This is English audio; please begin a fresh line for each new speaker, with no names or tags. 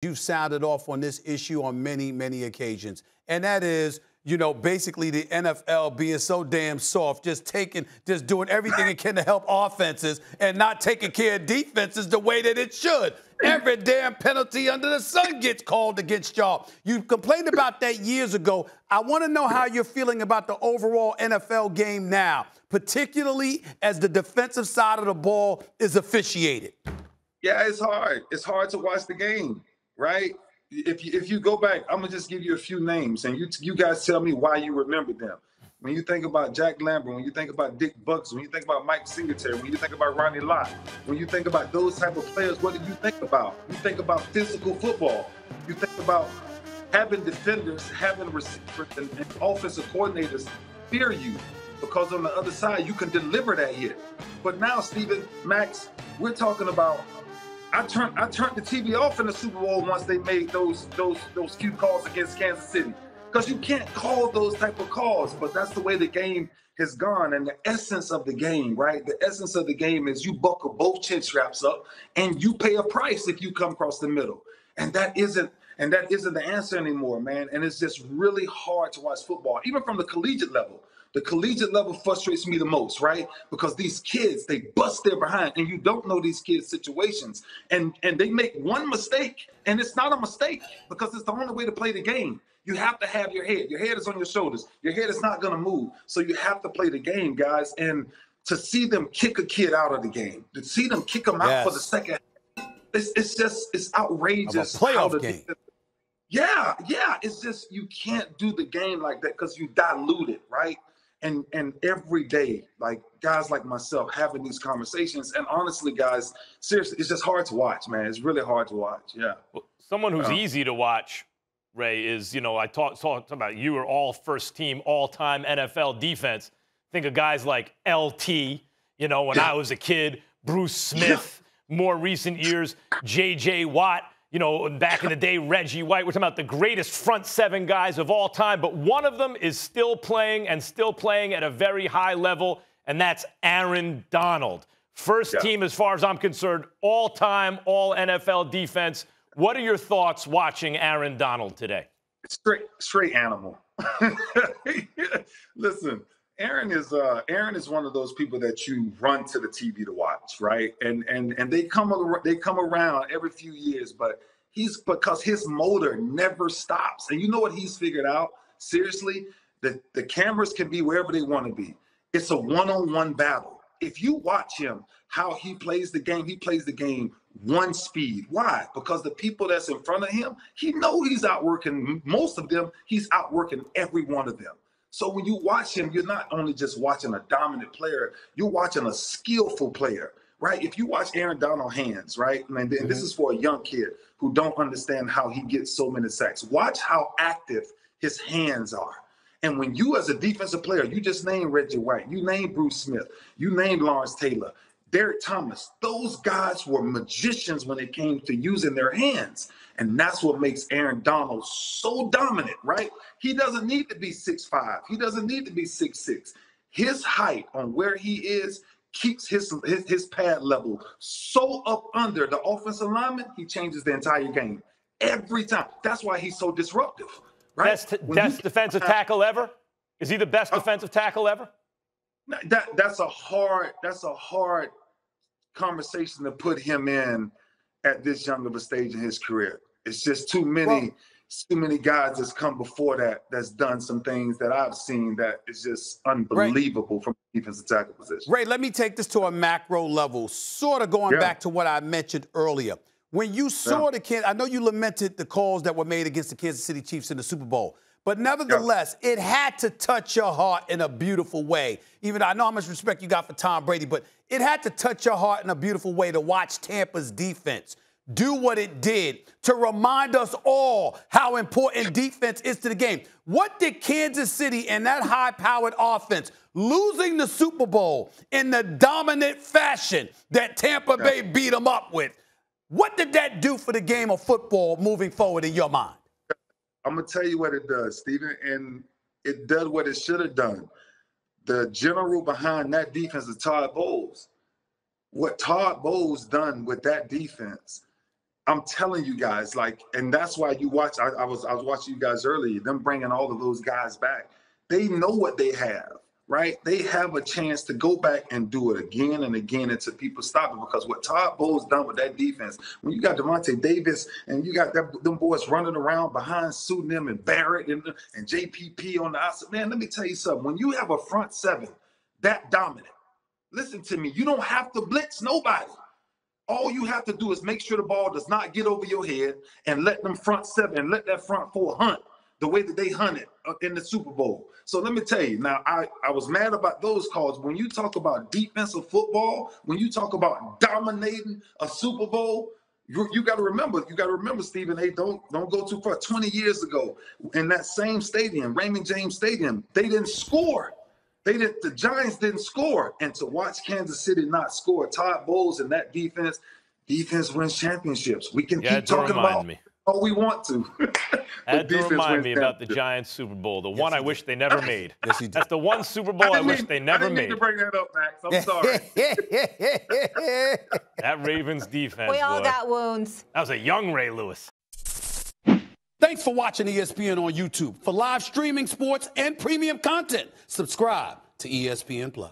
You've sounded off on this issue on many, many occasions. And that is, basically the NFL being so damn soft, just doing everything it can to help offenses and not taking care of defenses the way that it should. Every damn penalty under the sun gets called against y'all. You complained about that years ago. I want to know how you're feeling about the overall NFL game now, particularly as the defensive side of the ball is officiated.
Yeah, it's hard. It's hard to watch the game, right? If you go back, I'm gonna just give you a few names, and you guys tell me why you remember them. When you think about Jack Lambert, when you think about Dick Bucks, when you think about Mike Singletary, when you think about Ronnie Lott, when you think about those type of players, what do you think about? You think about physical football. You think about having defenders, having receivers, and offensive coordinators fear you, because on the other side you can deliver that hit. But now, Stephen, Max, we're talking about. I turned the TV off in the Super Bowl once they made those few calls against Kansas City, because you can't call those type of calls. But that's the way the game has gone, and the essence of the game, right? The essence of the game is you buckle both chin straps up, and you pay a price if you come across the middle. And that isn't the answer anymore, man. And it's just really hard to watch football, even from the collegiate level. The collegiate level frustrates me the most, right? Because these kids, they bust their behind, and you don't know these kids' situations. And they make one mistake, and it's not a mistake, because it's the only way to play the game. You have to have your head. Your head is on your shoulders. Your head is not going to move. So you have to play the game, guys. And to see them kick a kid out of the game, to see them kick them out for the second, it's outrageous.
A playoff game.
Yeah. It's just, you can't do the game like that because you dilute it, right? And every day, like guys like myself having these conversations, and honestly, guys, seriously, it's just hard to watch, man. It's really hard to watch. Yeah.
Well, someone who's easy to watch, Ray, is, I talked about you were all first team, all-time NFL defense. Think of guys like LT, when I was a kid, Bruce Smith, more recent years, J.J. Watt. Back in the day, Reggie White. We're talking about the greatest front seven guys of all time, but one of them is still playing at a very high level, and that's Aaron Donald. First team, as far as I'm concerned, all-time, all NFL defense. What are your thoughts watching Aaron Donald today?
Straight animal. Listen, Aaron is one of those people that you run to the TV to watch, right? And they come around every few years, but because his motor never stops. And you know what he's figured out? Seriously, the cameras can be wherever they want to be. It's a one-on-one battle. If you watch him, how he plays the game one speed. Why? Because the people that's in front of him, he know he's outworking most of them. He's outworking every one of them. So when you watch him, you're not only just watching a dominant player, you're watching a skillful player, right? If you watch Aaron Donald's hands, right? And this is for a young kid who don't understand how he gets so many sacks. Watch how active his hands are. And when you, as a defensive player, you just named Reggie White, you named Bruce Smith, you named Lawrence Taylor, Derek Thomas, those guys were magicians when it came to using their hands. And that's what makes Aaron Donald so dominant, right? He doesn't need to be 6'5". He doesn't need to be 6'6". His height on where he is keeps his pad level so up under the offensive lineman, he changes the entire game every time. That's why he's so disruptive, right?
Best defensive tackle ever? Is he the best defensive tackle ever?
That's a hard conversation to put him in at this young of a stage in his career. It's just too many guys that's come before that's done some things that I've seen that is just unbelievable from the defensive tackle position.
Ray, let me take this to a macro level, sort of going back to what I mentioned earlier. When you saw I know you lamented the calls that were made against the Kansas City Chiefs in the Super Bowl, but nevertheless, it had to touch your heart in a beautiful way. Even though I know how much respect you got for Tom Brady, but it had to touch your heart in a beautiful way to watch Tampa's defense do what it did to remind us all how important defense is to the game. What did Kansas City and that high-powered offense, losing the Super Bowl in the dominant fashion that Tampa Bay beat them up with, what did that do for the game of football moving forward in your mind?
I'm going to tell you what it does, Stephen, and it does what it should have done. The general behind that defense is Todd Bowles. What Todd Bowles done with that defense, I'm telling you guys, like, and that's why you watch. I was watching you guys earlier. Them bringing all of those guys back. They know what they have, right? They have a chance to go back and do it again and again until people stop it. Because what Todd Bowles done with that defense, when you got Devontae Davis and you got them boys running around behind Pseudonym and Barrett and JPP on the outside, man, let me tell you something. When you have a front seven that dominant, listen to me, you don't have to blitz nobody. All you have to do is make sure the ball does not get over your head and let them front seven and let that front four hunt the way that they hunted in the Super Bowl. So let me tell you, now I was mad about those calls. When you talk about defensive football, when you talk about dominating a Super Bowl, you got to remember, Stephen, hey, don't go too far. 20 years ago, in that same stadium, Raymond James Stadium, they didn't score. The Giants didn't score. And to watch Kansas City not score, Todd Bowles and that defense wins championships. We can keep talking about all we want to.
Had to remind me about the Giants Super Bowl, the one I wish they never made.
Yes, he did.
That's the one Super Bowl I wish they never made.
I didn't need to bring that up, Max. I'm sorry.
That Ravens defense,
we all got wounds.
That was a young Ray Lewis.
Thanks for watching ESPN on YouTube. For live streaming, sports, and premium content, subscribe to ESPN+.